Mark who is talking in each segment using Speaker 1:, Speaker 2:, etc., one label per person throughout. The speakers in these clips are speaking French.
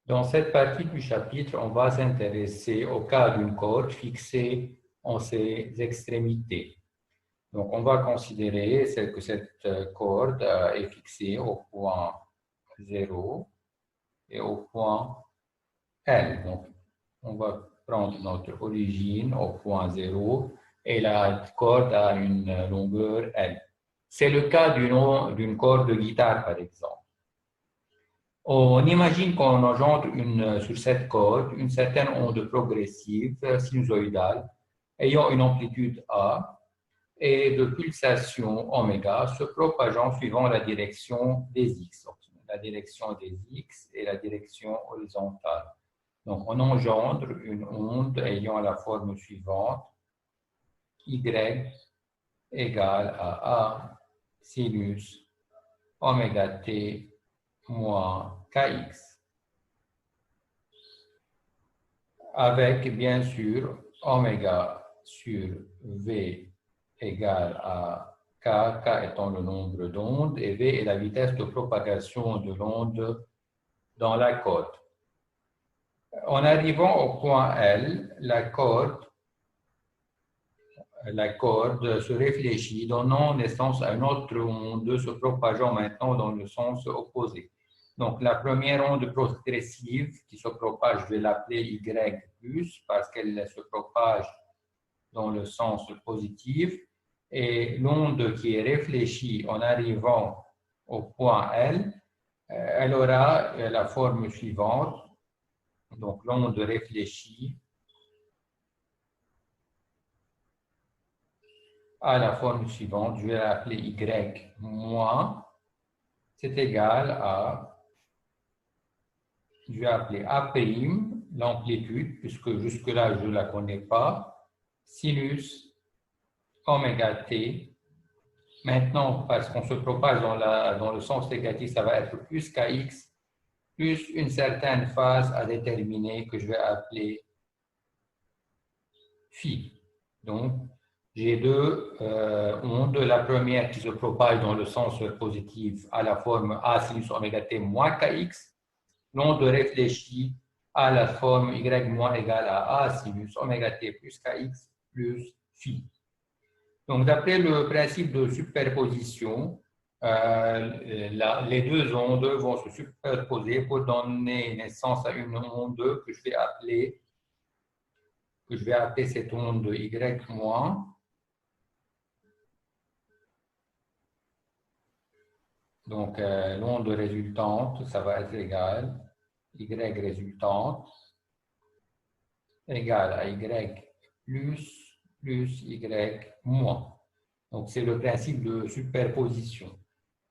Speaker 1: Dans cette partie du chapitre, on va s'intéresser au cas d'une corde fixée en ses extrémités. Donc, on va considérer que cette corde est fixée au point 0 et au point L. Donc, on va prendre notre origine au point 0 et la corde a une longueur L. C'est le cas d'une corde de guitare, par exemple. On imagine qu'on engendre sur cette corde une certaine onde progressive sinusoïdale ayant une amplitude A et de pulsation oméga se propageant suivant la direction des X. La direction des X et la direction horizontale. Donc, on engendre une onde ayant la forme suivante, Y égale à A sinus oméga t moins kx. Avec bien sûr oméga sur V égale à K, K étant le nombre d'ondes, et V est la vitesse de propagation de l'onde dans la corde. En arrivant au point L, la corde se réfléchit, donnant naissance à une autre onde se propageant maintenant dans le sens opposé. Donc, la première onde progressive qui se propage, je vais l'appeler Y+, parce qu'elle se propage dans le sens positif. Et l'onde qui est réfléchie en arrivant au point L, elle aura la forme suivante. Donc, l'onde réfléchie a la forme suivante. Je vais l'appeler Y moins. C'est égal à, je vais appeler A', l'amplitude, puisque jusque-là, je ne la connais pas, sinus oméga t. Maintenant, parce qu'on se propage dans le sens négatif, ça va être plus kx, plus une certaine phase à déterminer que je vais appeler phi. Donc, j'ai deux ondes. La première qui se propage dans le sens positif à la forme A sinus oméga t moins kx. L'onde réfléchie à la forme y moins égale à A sinus oméga t plus kx plus phi. Donc, d'après le principe de superposition, les deux ondes vont se superposer pour donner naissance à une onde que je vais appeler cette onde Y moins. Donc, l'onde résultante, ça va être égal Y résultante égale à Y plus Y moins. Donc, c'est le principe de superposition.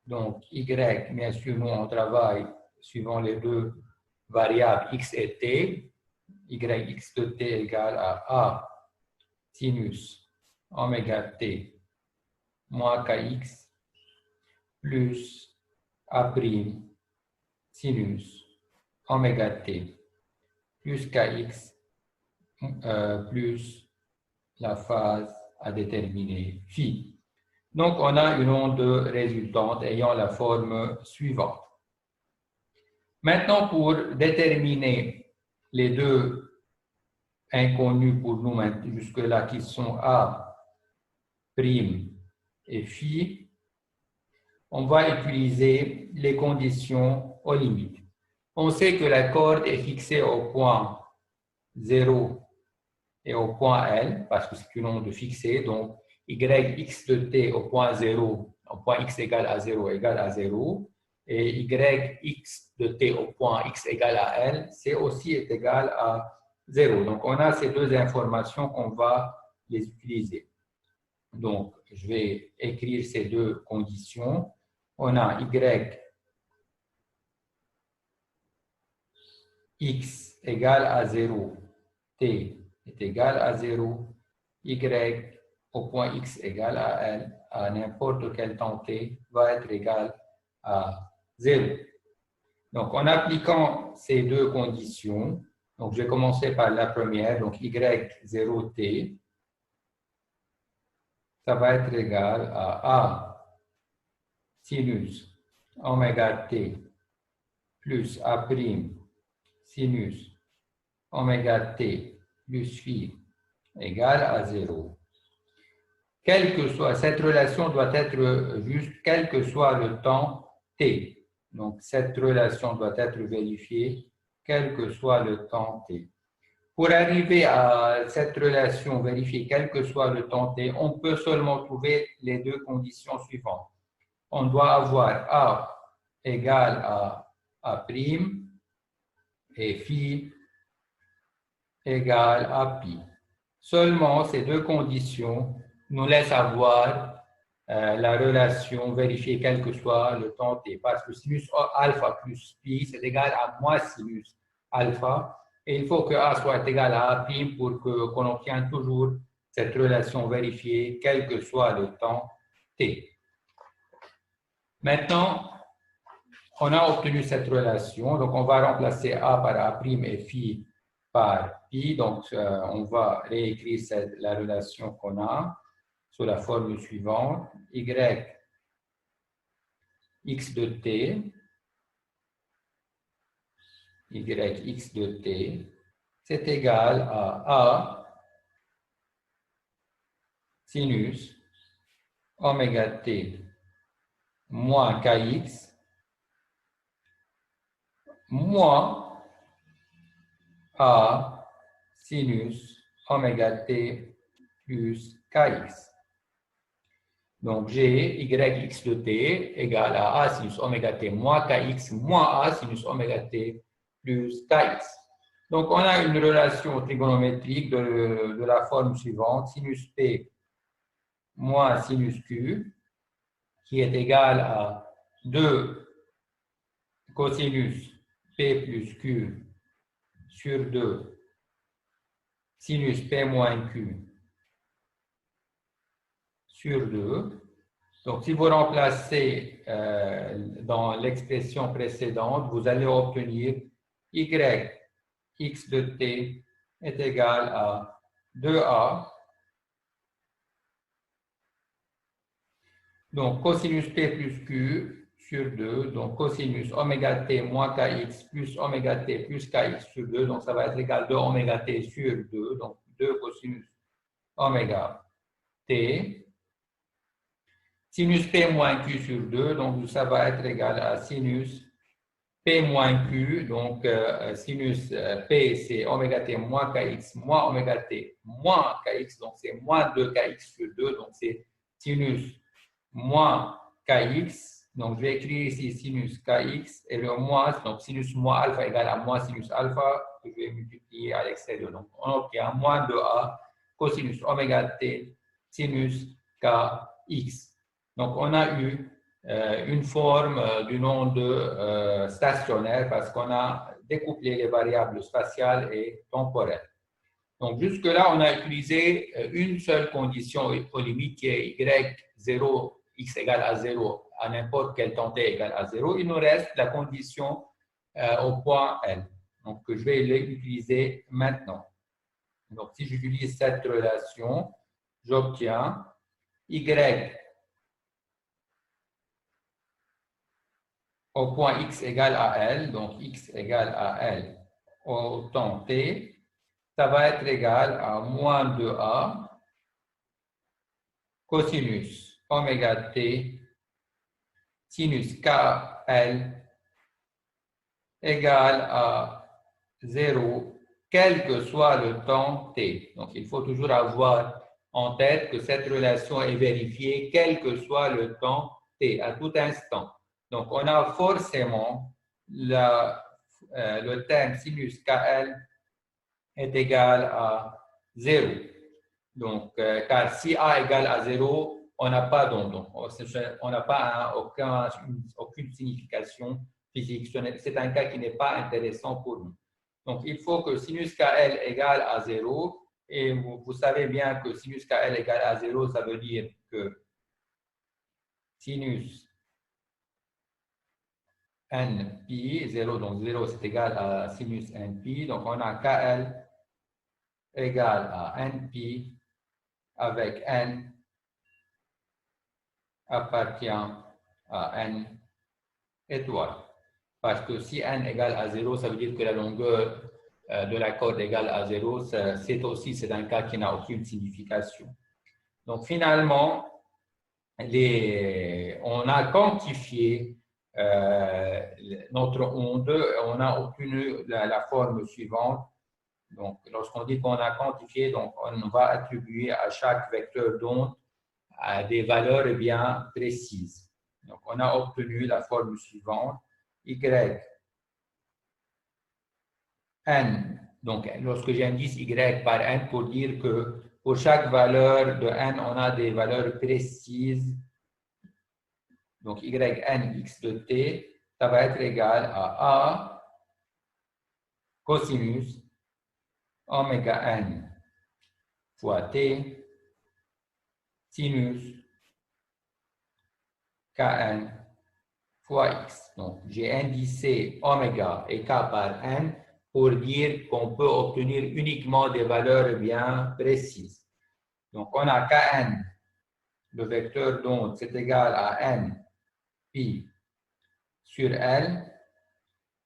Speaker 1: Donc, Y, bien sûr, nous, on travaille suivant les deux variables X et T. Yx de T égale à A sinus oméga T moins Kx plus A' sinus oméga T plus Kx plus la phase à déterminer phi. Donc, on a une onde résultante ayant la forme suivante. Maintenant, pour déterminer les deux inconnus pour nous jusque-là, qui sont A' et phi, on va utiliser les conditions aux limites. On sait que la corde est fixée au point 0 et au point L, parce que c'est une onde fixée, donc Yx de t au point 0, au point x égale à 0 égale à 0, et Yx de t au point x égale à L, c'est aussi égal à 0. Donc, on a ces deux informations qu'on va les utiliser. Donc, je vais écrire ces deux conditions. On a Yx égale à 0, t est égal à 0, y au point x égale à L, à n'importe quel temps t, va être égal à 0. Donc, en appliquant ces deux conditions, donc je vais commencer par la première, donc y0t, ça va être égal à A sinus oméga t plus A' sinus oméga t plus phi égale à 0. Quelle que soit, cette relation doit être juste quel que soit le temps t. Donc, cette relation doit être vérifiée quel que soit le temps t. Pour arriver à cette relation vérifiée quel que soit le temps t, on peut seulement trouver les deux conditions suivantes. On doit avoir a égale à a' et phi égale à pi. Seulement ces deux conditions nous laissent avoir la relation vérifiée quel que soit le temps t, parce que sinus alpha plus pi c'est égal à moins sinus alpha, et il faut que a soit égal à a' pour qu'on obtienne toujours cette relation vérifiée quel que soit le temps t. Maintenant, on a obtenu cette relation, donc on va remplacer a par a' et phi par pi, donc on va réécrire la relation qu'on a sous la formule suivante, y x de t, y x de t, c'est égal à a sinus oméga t moins kx moins a sinus oméga t plus kx. Donc, j'ai yx de t égale à a sinus oméga t moins kx moins a sinus oméga t plus kx. Donc, on a une relation trigonométrique de la forme suivante, sinus p moins sinus q, qui est égal à 2 cosinus p plus q sur 2 sinus p moins q sur 2. Donc, si vous remplacez dans l'expression précédente, vous allez obtenir y x de t est égal à 2a. Donc, cosinus p plus q sur 2, donc cosinus oméga t moins kx plus oméga t plus kx sur 2, donc ça va être égal à 2 oméga t sur 2, donc 2 cosinus oméga t. Sinus p moins q sur 2, donc ça va être égal à sinus p moins q, donc sinus p c'est oméga t moins kx moins oméga t moins kx, donc c'est moins 2 kx sur 2, donc c'est sinus moins kx, donc je vais écrire ici sinus kx et le moins, donc sinus moins alpha égale à moins sinus alpha, que je vais multiplier à l'extérieur. Donc on obtient moins 2a cosinus oméga t sinus kx. Donc on a eu une forme du nom de stationnaire parce qu'on a découplé les variables spatiales et temporelles. Donc jusque-là, on a utilisé une seule condition aux limites qui est y0, x égale à 0, à n'importe quel temps t égale à 0. Il nous reste la condition au point L. Donc je vais l'utiliser maintenant. Donc si j'utilise cette relation, j'obtiens y au point x égale à L, donc x égale à L au temps t, ça va être égal à moins 2a cosinus oméga t sinus kl égale à 0, quel que soit le temps t. Donc, il faut toujours avoir en tête que cette relation est vérifiée quel que soit le temps t, à tout instant. Donc, on a forcément le terme sinus kl est égal à 0. Donc, car si a égale à 0, on n'a pas d'onde. On n'a pas aucune signification physique. C'est un cas qui n'est pas intéressant pour nous. Donc, il faut que sinus kl égale à 0. Et vous savez bien que sinus kl égale à 0, ça veut dire que sinus npi, 0, donc 0 c'est égal à sinus npi. Donc, on a kl égale à npi avec n appartient à n étoiles. parce que si n égale à 0, ça veut dire que la longueur de la corde égale à 0, c'est un cas qui n'a aucune signification. Donc finalement, on a quantifié notre onde, on a obtenu la forme suivante. Donc, lorsqu'on dit qu'on a quantifié, donc on va attribuer à chaque vecteur d'onde des valeurs bien précises. Donc, on a obtenu la forme suivante, y n. Donc, lorsque j'indique y par n, pour dire que pour chaque valeur de n, on a des valeurs précises. Donc, yn x de t, ça va être égal à a cosinus oméga n fois t sinus kn fois x. Donc, j'ai indicé oméga et k par n pour dire qu'on peut obtenir uniquement des valeurs bien précises. Donc, on a kn, le vecteur d'onde, c'est égal à n pi sur L,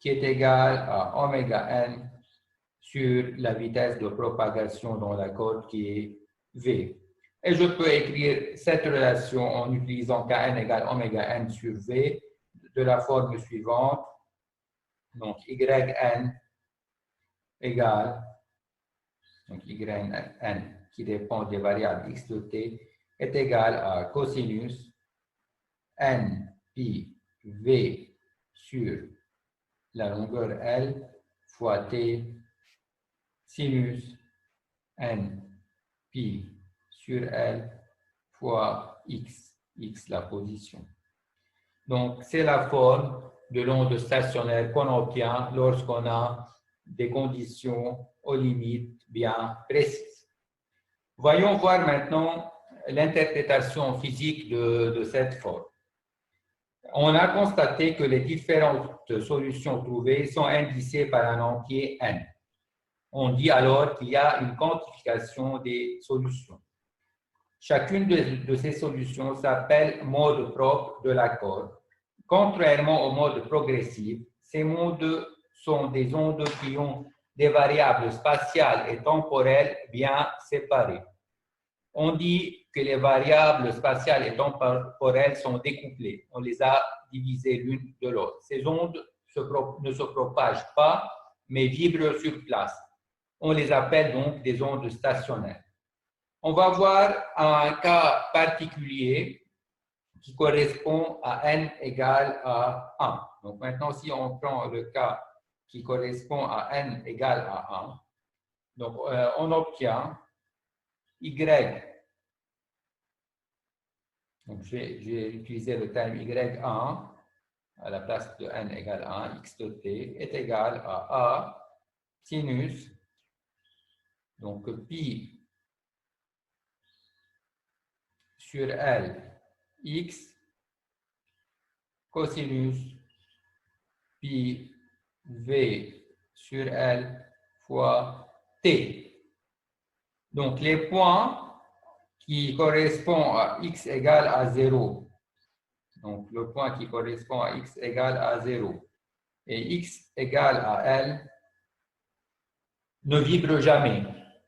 Speaker 1: qui est égal à oméga n sur la vitesse de propagation dans la corde qui est v. Et je peux écrire cette relation en utilisant kn égale oméga n sur v de la forme suivante. Donc, yn égale, donc yn qui dépend des variables x de t, est égal à cosinus n pi v sur la longueur L fois t sinus n pi sur L fois x, x la position. Donc, c'est la forme de l'onde stationnaire qu'on obtient lorsqu'on a des conditions aux limites bien précises. Voyons voir maintenant l'interprétation physique de cette forme. On a constaté que les différentes solutions trouvées sont indicées par un entier n. On dit alors qu'il y a une quantification des solutions. Chacune de ces solutions s'appelle mode propre de la corde. Contrairement au mode progressif, ces modes sont des ondes qui ont des variables spatiales et temporelles bien séparées. On dit que les variables spatiales et temporelles sont découplées. On les a divisées l'une de l'autre. Ces ondes ne se propagent pas, mais vibrent sur place. On les appelle donc des ondes stationnaires. On va voir un cas particulier qui correspond à n égale à 1. Donc maintenant, si on prend le cas qui correspond à n égale à 1, donc on obtient y. Donc j'ai utilisé le terme y1 à la place de n égale à 1, x de t est égal à a sinus, donc pi sur L x cosinus pi v sur L fois t. Donc les points qui correspondent à x égale à 0, donc le point qui correspond à x égale à 0 et x égale à L ne vibrent jamais.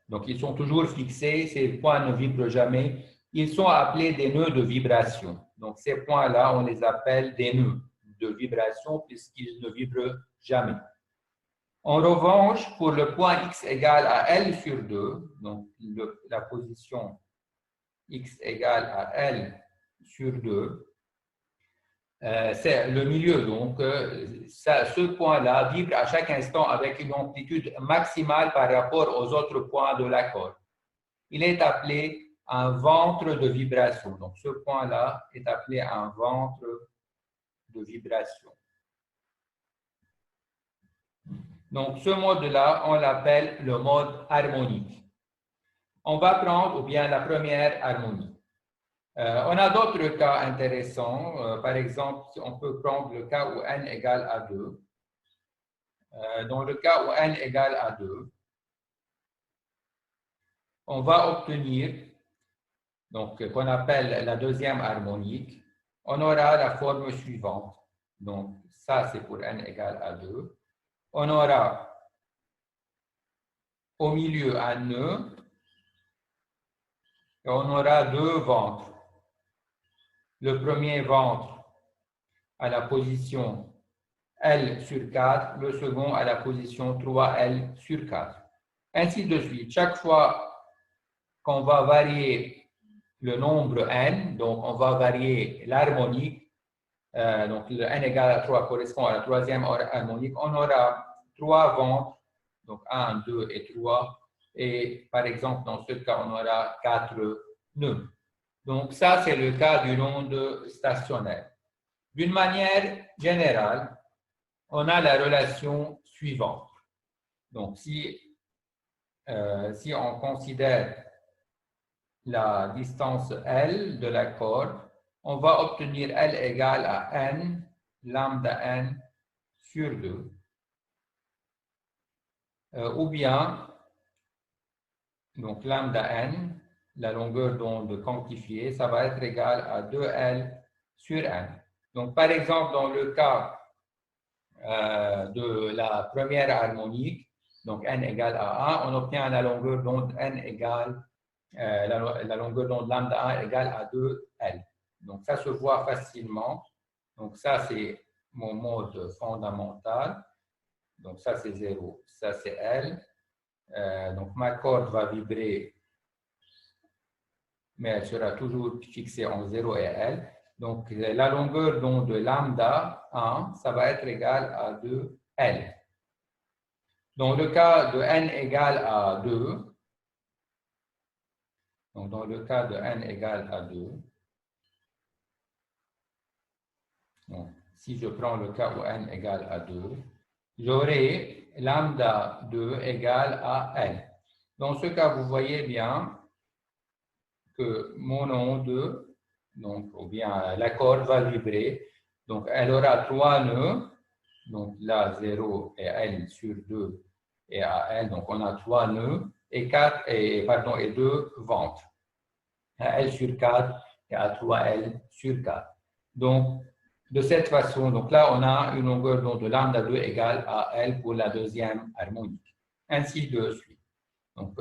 Speaker 1: Donc ils sont toujours fixés, ces points ne vibrent jamais. Ils sont appelés des nœuds de vibration. Donc, ces points-là, on les appelle des nœuds de vibration puisqu'ils ne vibrent jamais. En revanche, pour le point x égale à L sur 2, donc la position x égale à L sur 2, c'est le milieu. Donc, ce point-là vibre à chaque instant avec une amplitude maximale par rapport aux autres points de la corde. Il est appelé un ventre de vibration. Donc, ce point-là est appelé un ventre de vibration. Donc, ce mode-là, on l'appelle le mode harmonique. On va prendre ou bien la première harmonie. On a d'autres cas intéressants. Par exemple, on peut prendre le cas où n égale à 2. Dans le cas où n égale à 2, on va obtenir donc qu'on appelle la deuxième harmonique, on aura la forme suivante. Donc, ça c'est pour n égale à 2. On aura au milieu un nœud et on aura deux ventres. Le premier ventre à la position L sur 4, le second à la position 3L sur 4. Ainsi de suite. Chaque fois qu'on va varier le nombre n, donc on va varier l'harmonique, donc le n égale à 3 correspond à la troisième harmonique, on aura trois ventres, donc 1, 2 et 3, et par exemple dans ce cas on aura 4 nœuds. Donc ça c'est le cas d'une onde stationnaire. D'une manière générale, on a la relation suivante. Donc si on considère la distance L de la corde, on va obtenir L égale à n, lambda n sur 2. Ou bien, donc lambda n, la longueur d'onde quantifiée, ça va être égal à 2L sur n. Donc par exemple, dans le cas de la première harmonique, donc n égale à 1, on obtient la longueur d'onde n égale la longueur d'onde lambda 1 égale à 2L. Donc, ça se voit facilement. Donc, ça, c'est mon mode fondamental. Donc, ça, c'est 0. Ça, c'est L. Donc, ma corde va vibrer, mais elle sera toujours fixée en 0 et L. Donc, la longueur d'onde de lambda 1, ça va être égal à 2L. Dans le cas de n égale à 2, donc, dans le cas de n égale à 2, donc, si je prends le cas où n égale à 2, j'aurai lambda 2 égale à L. Dans ce cas, vous voyez bien que mon onde, donc, ou bien la corde va vibrer. Donc, elle aura 3 nœuds. Donc, là, 0 et L sur 2 et à L. Donc, on a 3 nœuds et 2 ventres. À L sur 4 et à 3L sur 4. Donc, de cette façon, donc là, on a une longueur d'onde de lambda 2 égale à L pour la deuxième harmonique. Ainsi de suite. Donc,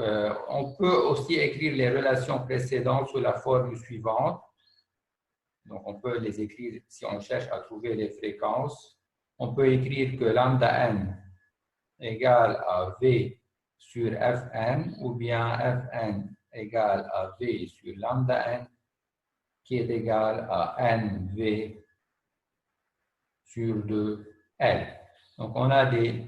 Speaker 1: on peut aussi écrire les relations précédentes sous la forme suivante. Donc, on peut les écrire si on cherche à trouver les fréquences. On peut écrire que lambda n égale à V sur Fn ou bien Fn égale à V sur lambda n qui est égal à NV sur 2L. Donc, on a des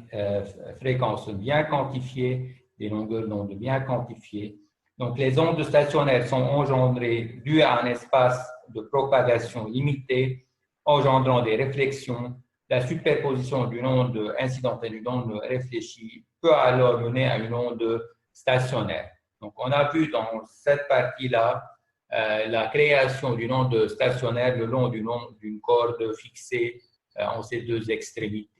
Speaker 1: fréquences bien quantifiées, des longueurs d'onde bien quantifiées. Donc, les ondes stationnaires sont engendrées dues à un espace de propagation limité, engendrant des réflexions. La superposition d'une onde incidente et d'une onde réfléchie peut alors mener à une onde stationnaire. Donc, on a vu dans cette partie-là la création d'une onde stationnaire le long d'une corde fixée en ces deux extrémités.